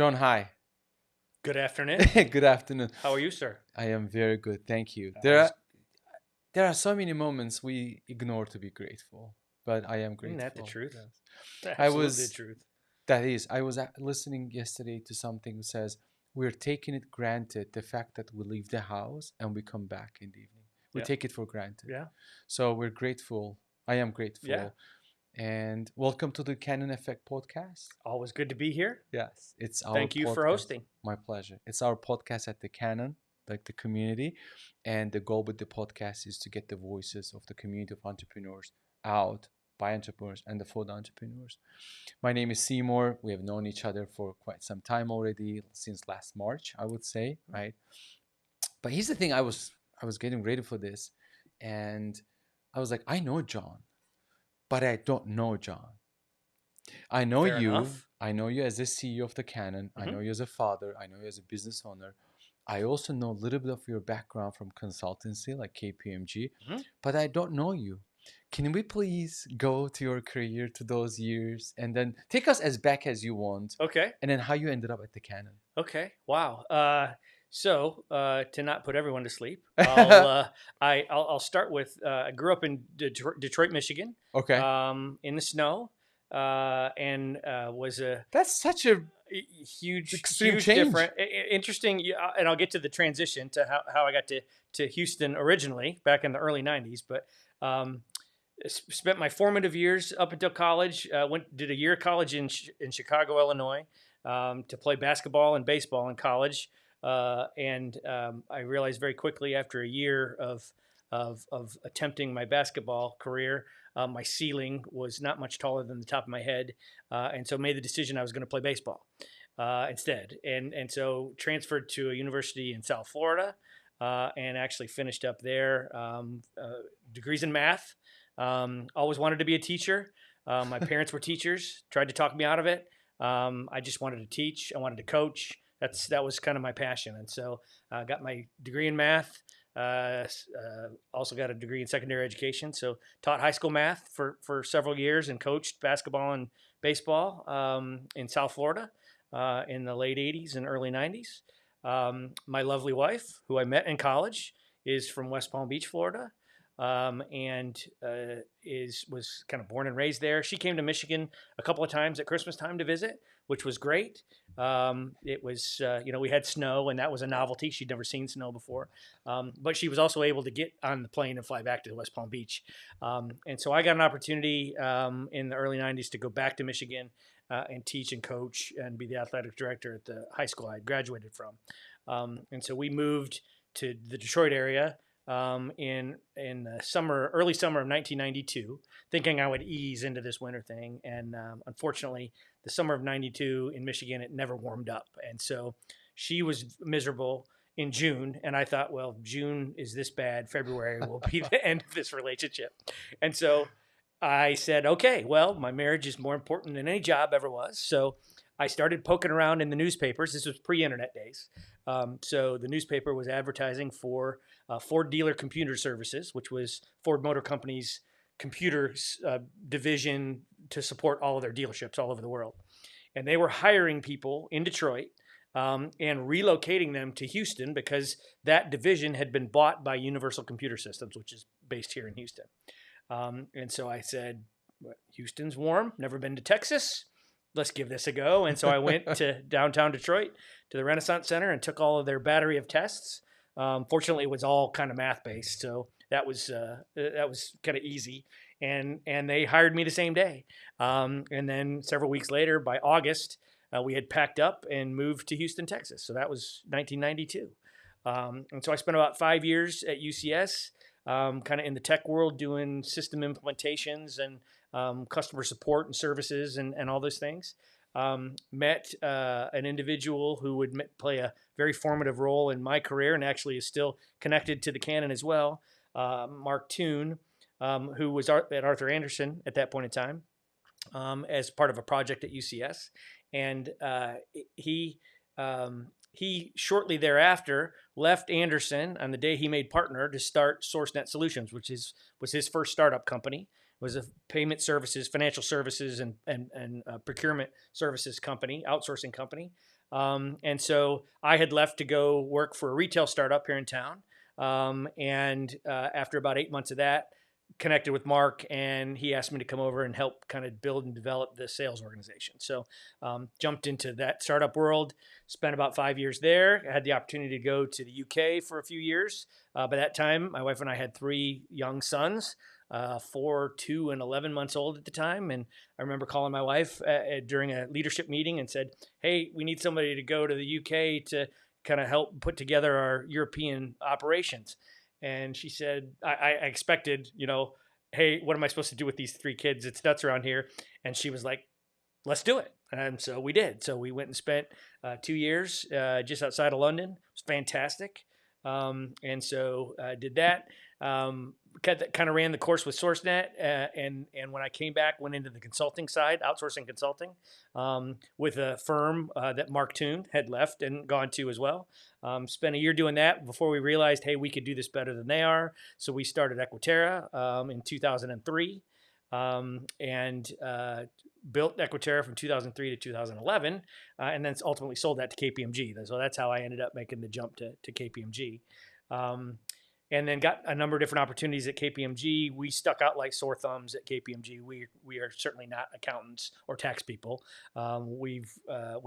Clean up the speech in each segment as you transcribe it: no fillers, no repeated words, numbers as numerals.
John, hi. Good afternoon. Good afternoon. How are you, sir? I am very good, thank you. I was, There are so many moments we ignore to be grateful, but I am isn't that the grateful. truth? Yes. I Absolutely the was truth. I was listening yesterday to something that says we're taking it granted the fact that we leave the house and we come back in the evening. We Yeah. take it for granted. Yeah. So we're grateful. I am Yeah. grateful. And welcome to the Canon Effect podcast. Always good to be here. Yes, it's our Thank you for podcast. hosting. My pleasure. It's our podcast at the Canon, like the community. And the goal with the podcast is to get the voices of the community of entrepreneurs out by entrepreneurs and the food entrepreneurs. My name is Seymour. We have known each other for quite some time already, since last March, I would say, right? But here's the thing, I was getting ready for this and I was like, I know John, but I don't know John. I know Fair you. enough. I know you as the CEO of the Canon. I Hmm. know you as a father. I know you as a business owner. I also know a little bit of your background from consultancy like KPMG, Hmm. but I don't know you. Can we please go to your career, to those years, and then take us as back as you want, Okay. and then how you ended up at the Canon? Okay. Wow. To not put everyone to sleep, I'll start with I grew up in Detroit, Michigan, Okay. in the snow, and was a That's such a extreme huge change. different interesting and I'll get to the transition to how I got to Houston originally back in the early 90s, but um, spent my formative years up until college. Did a year of college in Chicago, Illinois, to play basketball and baseball in college, and I realized very quickly after a year of attempting my basketball career, my ceiling was not much taller than the top of my head, and so made the decision I was going to play baseball instead, and so transferred to a university in South Florida, and actually finished up there. Degrees in math. Always wanted to be a teacher. My parents were teachers. Tried to talk me out of it. I just wanted to teach. I wanted to coach. That was kind of my passion, and so I got my degree in math. Also got a degree in secondary education. So taught high school math for several years and coached basketball and baseball in South Florida in the late '80s and early '90s. My lovely wife, who I met in college, is from West Palm Beach, Florida, and is was kind of born and raised there. She came to Michigan a couple of times at Christmas time to visit, which was great. It was we had snow, and that was a novelty. She'd never seen snow before, but she was also able to get on the plane and fly back to West Palm Beach. And so I got an opportunity in the early '90s to go back to Michigan and teach and coach and be the athletic director at the high school I had graduated from. And so we moved to the Detroit area in the early summer of 1992, thinking I would ease into this winter thing. And unfortunately, the summer of '92 in Michigan, it never warmed up, and so she was miserable in June. And I thought, well, June is this bad. February will be the end of this relationship. And so I said, okay, well, my marriage is more important than any job ever was. So I started poking around in the newspapers. This was pre-internet days. So the newspaper was advertising for Ford Dealer Computer Services, which was Ford Motor Company's computer division to support all of their dealerships all over the world. And they were hiring people in Detroit and relocating them to Houston because that division had been bought by Universal Computer Systems, which is based here in Houston. And so I said, Houston's warm, never been to Texas. Let's give this a go. And so I went to downtown Detroit to the Renaissance Center and took all of their battery of tests. Fortunately, it was all kind of math based, so that was kind of easy. And they hired me the same day. And then several weeks later, by August, we had packed up and moved to Houston, Texas. So that was 1992. And so I spent about 5 years at UCS, kind of in the tech world, doing system implementations and customer support and services and all those things. Met an individual who would play a very formative role in my career and actually is still connected to the Canon as well, Mark Toon, who was at Arthur Anderson at that point in time, as part of a project at UCS. And he shortly thereafter left Anderson on the day he made partner to start SourceNet Solutions, which was his first startup company. It was a payment services, financial services, and procurement services company, outsourcing company. And so I had left to go work for a retail startup here in town. And after about 8 months of that, connected with Mark, and he asked me to come over and help kind of build and develop the sales organization. So jumped into that startup world, spent about 5 years there. I had the opportunity to go to the UK for a few years. By that time, my wife and I had 3 young sons. 4, 2, and 11 months old at the time. And I remember calling my wife during a leadership meeting and said, "Hey, we need somebody to go to the UK to kind of help put together our European operations." And she said, I expected, "Hey, what am I supposed to do with these 3 kids? It's nuts around here." And she was like, "Let's do it." And so we did. So we went and spent 2 years just outside of London. It was fantastic. And so did that. Kind of ran the course with SourceNet, and when I came back, went into the consulting side, outsourcing consulting, with a firm that Mark Toon had left and gone to as well. Spent a year doing that before we realized, hey, we could do this better than they are. So we started Equiterra in 2003, and built Equiterra from 2003 to 2011, and then ultimately sold that to KPMG. So that's how I ended up making the jump to KPMG. And then got a number of different opportunities at KPMG. We stuck out like sore thumbs at KPMG. We are certainly not accountants or tax people. We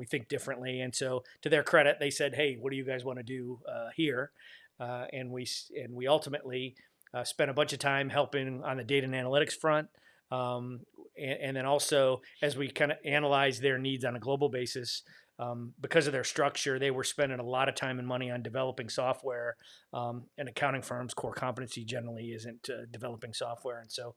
think differently, and so to their credit, they said, "Hey, what do you guys want to do here?" And we ultimately spent a bunch of time helping on the data and analytics front. And then also, as we kind of analyze their needs on a global basis, because of their structure, they were spending a lot of time and money on developing software. And accounting firms' core competency generally isn't developing software, and so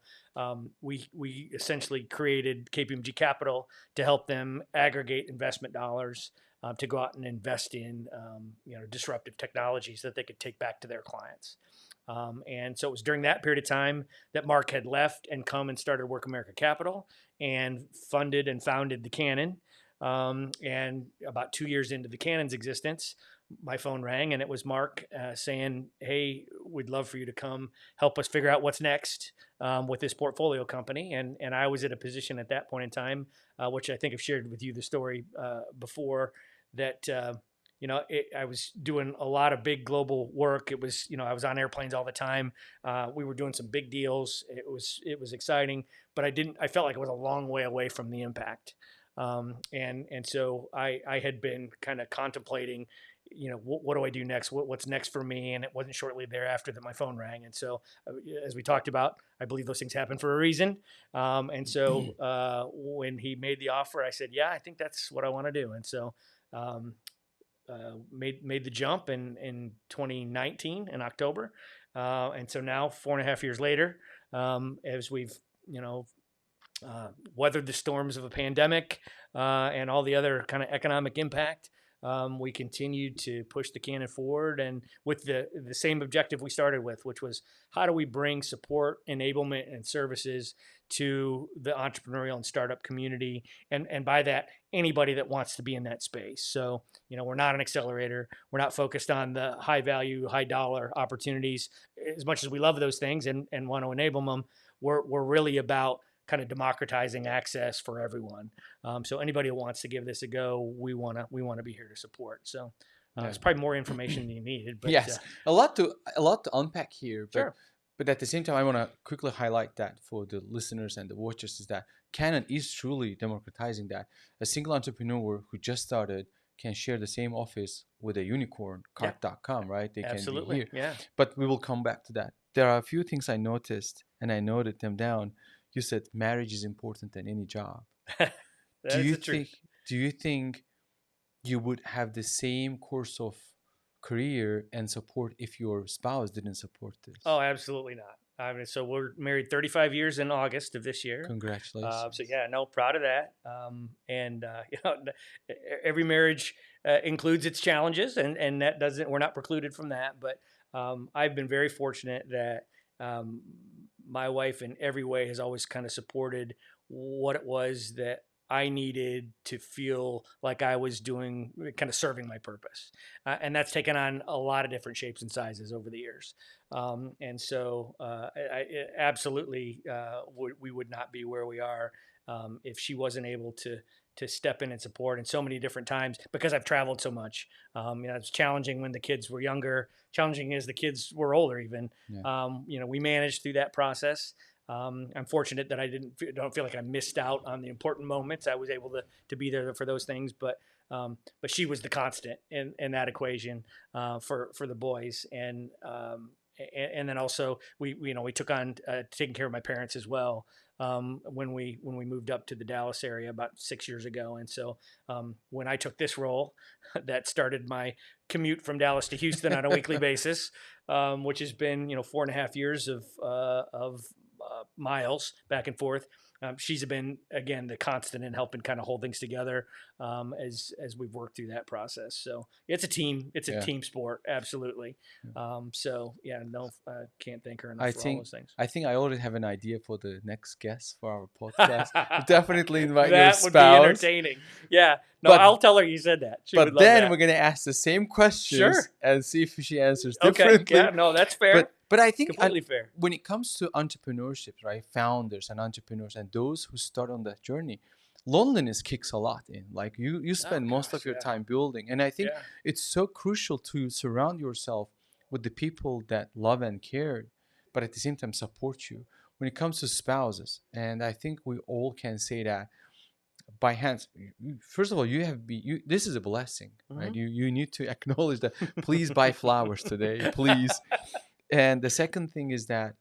we essentially created KPMG Capital to help them aggregate investment dollars to go out and invest in disruptive technologies that they could take back to their clients. And so it was during that period of time that Mark had left and come and started Work America Capital and funded and founded the Cannon. And about 2 years into the Cannon's existence, my phone rang and it was Mark saying, "Hey, we'd love for you to come help us figure out what's next with this portfolio company." And I was at a position at that point in time, which I think I've shared with you the story before, that I was doing a lot of big global work. It was, I was on airplanes all the time. We were doing some big deals. It was exciting, but I felt like I was a long way away from the impact. And so I had been kind of contemplating, what do I do next? What's next for me? And it wasn't shortly thereafter that my phone rang. And so, as we talked about, I believe those things happen for a reason. And so when he made the offer, I said, "Yeah, I think that's what I want to do." And so made the jump in 2019 in October. And so now 4.5 years later, as we've weathered the storms of a pandemic and all the other kind of economic impact, we continued to push the Cannon forward, and with the same objective we started with, which was, how do we bring support, enablement, and services to the entrepreneurial and startup community, and by that, anybody that wants to be in that space. So, we're not an accelerator. We're not focused on the high value, high dollar opportunities. As much as we love those things and want to enable them, we're really about kind of democratizing access for everyone. So anybody who wants to give this a go, we want to be here to support. So it's probably more information than you needed, but yes, a lot to unpack here. But sure. but at the same time, I want to quickly highlight that for the listeners and the watchers is that Canon is truly democratizing that. A single entrepreneur who just started can share the same office with a unicorn, Cart.com, right? They Absolutely. can be here. Yeah. But we will come back to that. There are a few things I noticed, and I noted them down. You said marriage is important than any job. That is the truth. Do you think you would have the same course of career and support if your spouse didn't support this? Oh, absolutely not. I mean, so we're married 35 years in August of this year. Congratulations. So yeah, no, proud of that. And every marriage includes its challenges, and that doesn't. We're not precluded from that. But I've been very fortunate that my wife, in every way, has always kind of supported what it was that I needed to feel like I was doing, kind of serving my purpose. And that's taken on a lot of different shapes and sizes over the years. And so absolutely, we would not be where we are if she wasn't able to to step in and support in so many different times because I've traveled so much. It's challenging when the kids were younger, challenging as the kids were older even. Yeah. We managed through that process. I'm fortunate that I don't feel like I missed out on the important moments. I was able to be there for those things, but she was the constant in that equation for the boys, and then also we took on taking care of my parents as well when we moved up to the Dallas area about 6 years ago. And so when I took this role, that started my commute from Dallas to Houston on a weekly basis, which has been 4.5 years of miles back and forth. She's been, again, the constant in helping kind of hold things together as we've worked through that process. So it's a team. It's a team sport. Absolutely. Can't thank her enough for all those things. I think I already have an idea for the next guest for our podcast. Definitely invite that your spouse. Would be entertaining. Yeah. No, I'll tell her you said that. She would love that. We're going to ask the same questions and see if she answers differently. Okay. Yeah, no, that's fair. But I think completely fair. When it comes to entrepreneurship, right, founders and entrepreneurs and those who start on that journey, loneliness kicks a lot in. Like you spend most of your time building. And I think it's so crucial to surround yourself with the people that love and care, but at the same time support you. When it comes to spouses, and I think we all can say that by hands. First of all, this is a blessing, right? You need to acknowledge that. Please buy flowers today, please. And the second thing is that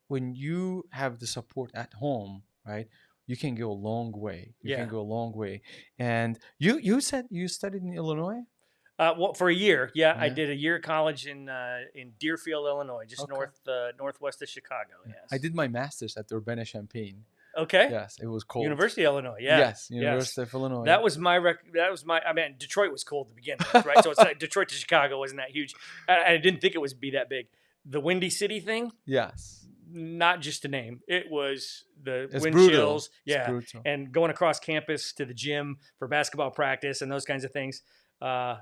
when you have the support at home, right, you can go a long way. You can go a long way. And you said you studied in Illinois? Well, for a year, I did a year of college in Deerfield, Illinois, just northwest of Chicago. Yes, I did my master's at Urbana-Champaign. Okay. Yes, it was cold. University of Illinois. Yeah. Yes, University of Illinois. That was my. I mean, Detroit was cold to begin with, right? So it's like Detroit to Chicago wasn't that huge. I didn't think it would be that big. The Windy City thing. Yes. Not just a name. It was the wind brutal. chills. Yeah. And going across campus to the gym for basketball practice and those kinds of things. The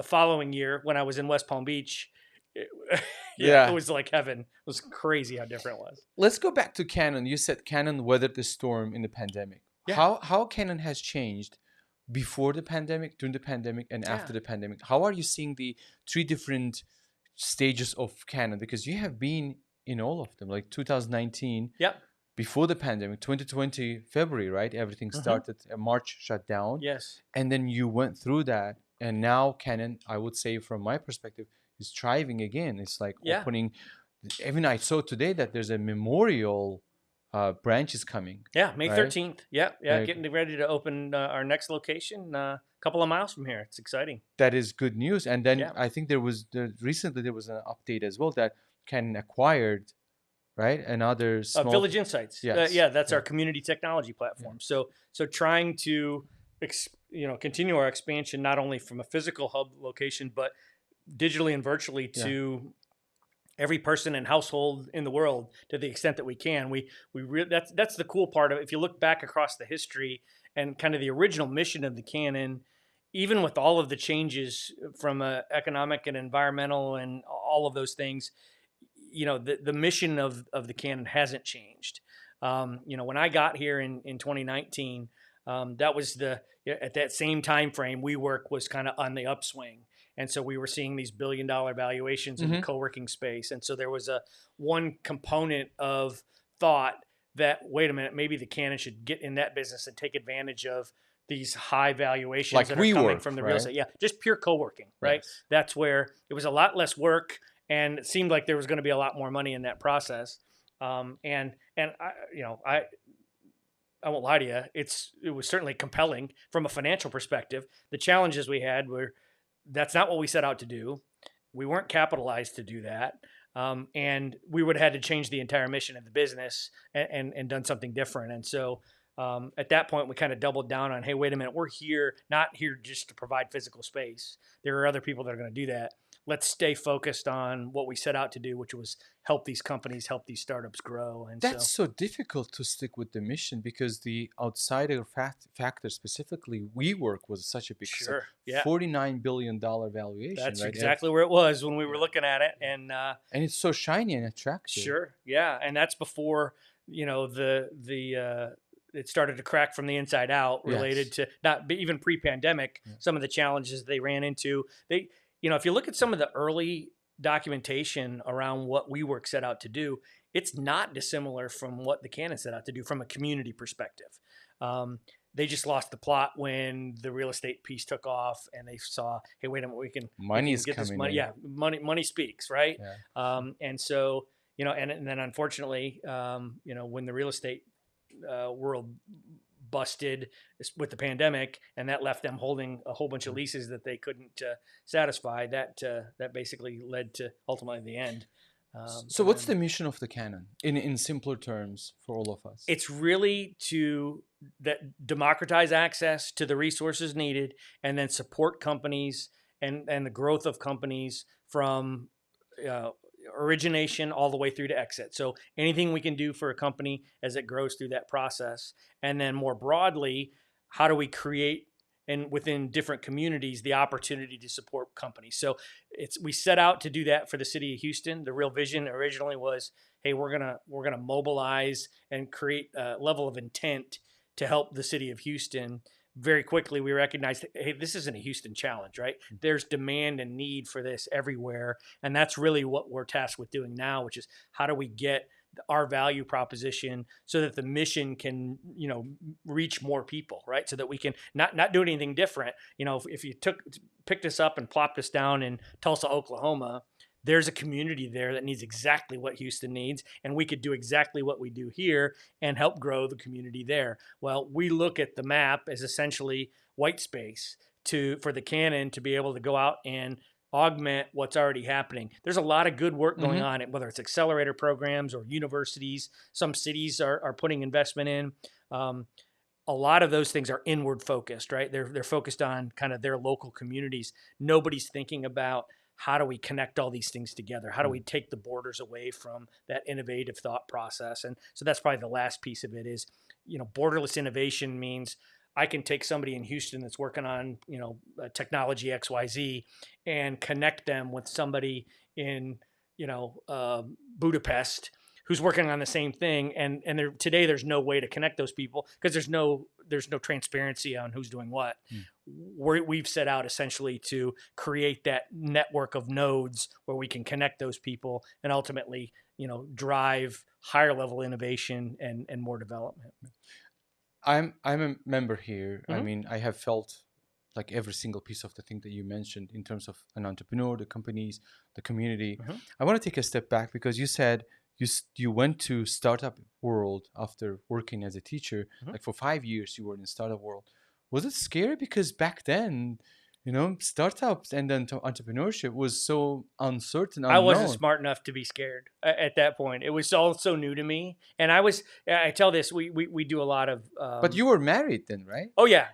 following year when I was in West Palm Beach, it was like heaven. It was crazy how different it was. Let's go back to Canon. You said Canon weathered the storm in the pandemic. Yeah. How Canon has changed before the pandemic, during the pandemic, and after the pandemic? How are you seeing the three different stages of Canon? Because you have been in all of them, like 2019. Before the pandemic, 2020 February, right? Everything started. March shut down. Yes. And then you went through that, and now Canon, I would say, from my perspective, is thriving again. It's like opening. Even I saw today that there's a memorial branch is coming. Yeah, May 13th. Yeah, getting ready to open our next location a couple of miles from here. It's exciting. That is good news. And then I think recently there was an update as well that Canon acquired, right, another small Village Insights. Yes. That's our community technology platform. So trying to continue our expansion not only from a physical hub location but digitally and virtually to every person and household in the world to the extent that we can. That's the cool part of it. If you look back across the history and kind of the original mission of the Canon, even with all of the changes from economic and environmental and all of those things, the mission of the Canon hasn't changed. When I got here in 2019, that was at that same time frame, WeWork was kind of on the upswing. And so we were seeing these billion-dollar valuations in the co-working space. And so there was one component of thought that, wait a minute, maybe the Canon should get in that business and take advantage of these high valuations like that are coming from the real estate. Yeah, just pure co-working, right? Yes. That's where it was a lot less work, and it seemed like there was going to be a lot more money in that process. And I won't lie to you, it was certainly compelling from a financial perspective. The challenges we had were that's not what we set out to do. We weren't capitalized to do that. And we would have had to change the entire mission of the business and done something different. And so at that point, we kind of doubled down on, hey, wait a minute, we're not here just to provide physical space. There are other people that are going to do that. Let's stay focused on what we set out to do, which was help these companies, help these startups grow. And that's so difficult to stick with the mission because the outsider factor, specifically WeWork, was such a big $49 billion valuation. That's right? exactly where it was when we were looking at it, and it's so shiny and attractive. Sure, yeah, and that's before the it started to crack from the inside out, related Yes. to not even pre-pandemic, Yeah. some of the challenges they ran into. They, if you look at some of the early documentation around what WeWork set out to do, it's not dissimilar from what the Canon set out to do from a community perspective. They just lost the plot when the real estate piece took off, and they saw, hey, wait a minute, we Money can is get this coming money. in. Yeah, money speaks, right? Yeah. And so, and then unfortunately, when the real estate world busted with the pandemic, and that left them holding a whole bunch of leases that they couldn't satisfy. That basically led to ultimately the end. So For what's the them. mission of the Canon in simpler terms for all of us? It's really to democratize access to the resources needed, and then support companies and the growth of companies from uh, origination all the way through to exit. So anything we can do for a company as it grows through that process, and then more broadly, how do we create and within different communities the opportunity to support companies. So we set out to do that for the city of Houston. The real vision originally was, hey, we're gonna mobilize and create a level of intent to help the city of Houston. Very quickly, we recognized, hey, this isn't a Houston challenge, right? There's demand and need for this everywhere, and that's really what we're tasked with doing now, which is how do we get our value proposition so that the mission can, reach more people, right? So that we can not do anything different. If you picked us up and plopped us down in Tulsa, Oklahoma, there's a community there that needs exactly what Houston needs, and we could do exactly what we do here and help grow the community there. Well, we look at the map as essentially white space for the Canon to be able to go out and augment what's already happening. There's a lot of good work going on, whether it's accelerator programs or universities. Some cities are putting investment in. A lot of those things are inward focused, right? They're focused on kind of their local communities. Nobody's thinking about how do we connect all these things together? How do we take the borders away from that innovative thought process? And so that's probably the last piece of it is, borderless innovation means I can take somebody in Houston that's working on, technology XYZ and connect them with somebody in, Budapest who's working on the same thing. And today there's no way to connect those people because there's no transparency on who's doing what. We've set out essentially to create that network of nodes where we can connect those people and ultimately, drive higher level innovation and more development. I'm a member here. I mean, I have felt like every single piece of the thing that you mentioned in terms of an entrepreneur, the companies, the community. I want to take a step back because you said you went to startup world after working as a teacher. Like for 5 years, you were in startup world. Was it scary? Because back then, startups and then entrepreneurship was so uncertain, unknown. I wasn't smart enough to be scared at that point. It was all so new to me. And I tell this, we do a lot of. But you were married then, right? Oh yeah.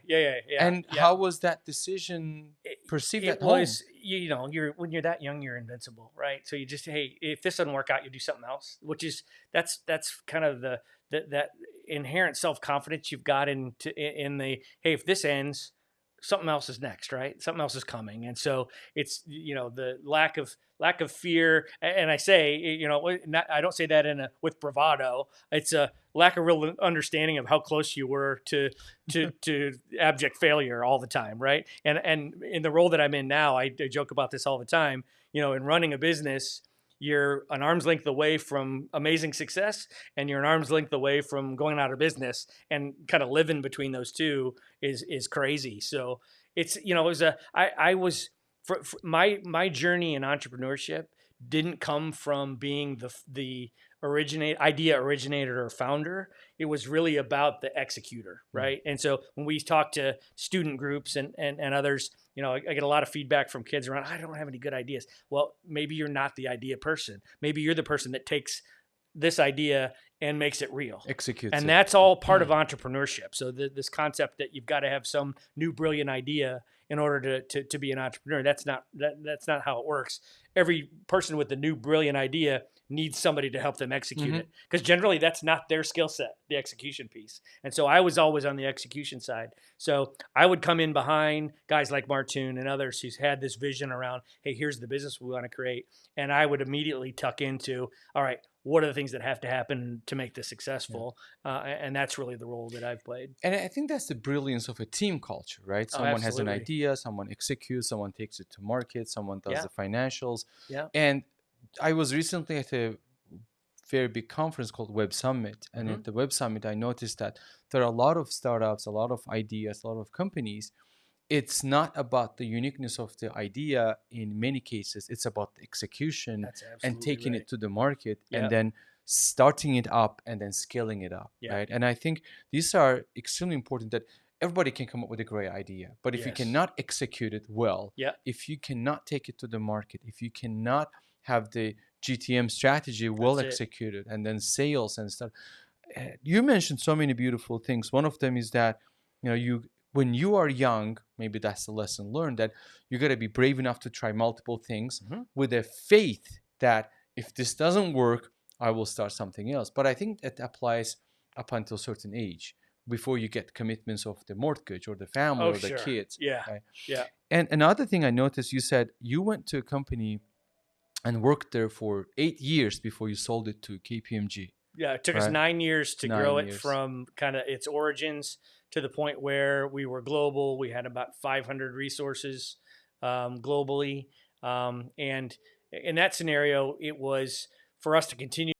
And how was that decision perceived at home? It was, when you're that young, you're invincible, right? So you just, hey, if this doesn't work out, you do something else, that's kind of that inherent self-confidence you've got in the, hey, if this ends, something else is next, right? Something else is coming. And so it's, the lack of fear. And I say, I don't say that with bravado. It's a lack of real understanding of how close you were to abject failure all the time. Right. And in the role that I'm in now, I joke about this all the time, in running a business, you're an arm's length away from amazing success and you're an arm's length away from going out of business, and kind of living between those two is crazy. So it's, my journey in entrepreneurship didn't come from being the idea originator or founder. It was really about the executor, right? And so when we talk to student groups and others, I get a lot of feedback from kids around, I don't have any good ideas. Well, maybe you're not the idea person. Maybe you're the person that takes this idea and makes it real. Executes and it. That's all part of entrepreneurship. So this concept that you've got to have some new brilliant idea in order to be an entrepreneur, that's not how it works. Every person with a new brilliant idea needs somebody to help them execute it, because generally that's not their skill set, the execution piece. And so I was always on the execution side. So I would come in behind guys like Martoon and others who's had this vision around, hey, here's the business we want to create. And I would immediately tuck into, all right, what are the things that have to happen to make this successful, and that's really the role that I've played. And I think that's the brilliance of a team culture, right? Oh, Someone has an absolutely. idea, someone executes, someone takes it to market, someone does Yeah. the financials. Yeah. And I was recently at a very big conference called Web Summit. And Mhm. at the Web Summit, I noticed that there are a lot of startups, a lot of ideas, a lot of companies. It's not about the uniqueness of the idea in many cases. It's about the execution That's and absolutely taking right. it to the market and Yeah. then starting it up and then scaling it up, Yeah. right? And I think these are extremely important that everybody can come up with a great idea. But if you Yes. cannot execute it well, Yeah. if you cannot take it to the market, if you cannot have the GTM strategy well That's it. executed and then sales and stuff, you mentioned so many beautiful things. One of them is that, you when you are young, maybe that's the lesson learned, that you got to be brave enough to try multiple things Mhm. with a faith that if this doesn't work, I will start something else. But I think that applies up until a certain age before you get commitments of the mortgage or the family Oh, or the sure. kids. Yeah. Right? Yeah. And another thing I noticed, you said you went to a company and worked there for 8 years before you sold it to KPMG, Yeah, it took us right? 9 years to grow 9 it years. from kind of its origins to the point where we were global. We had about 500 resources globally. And in that scenario, it was for us to continue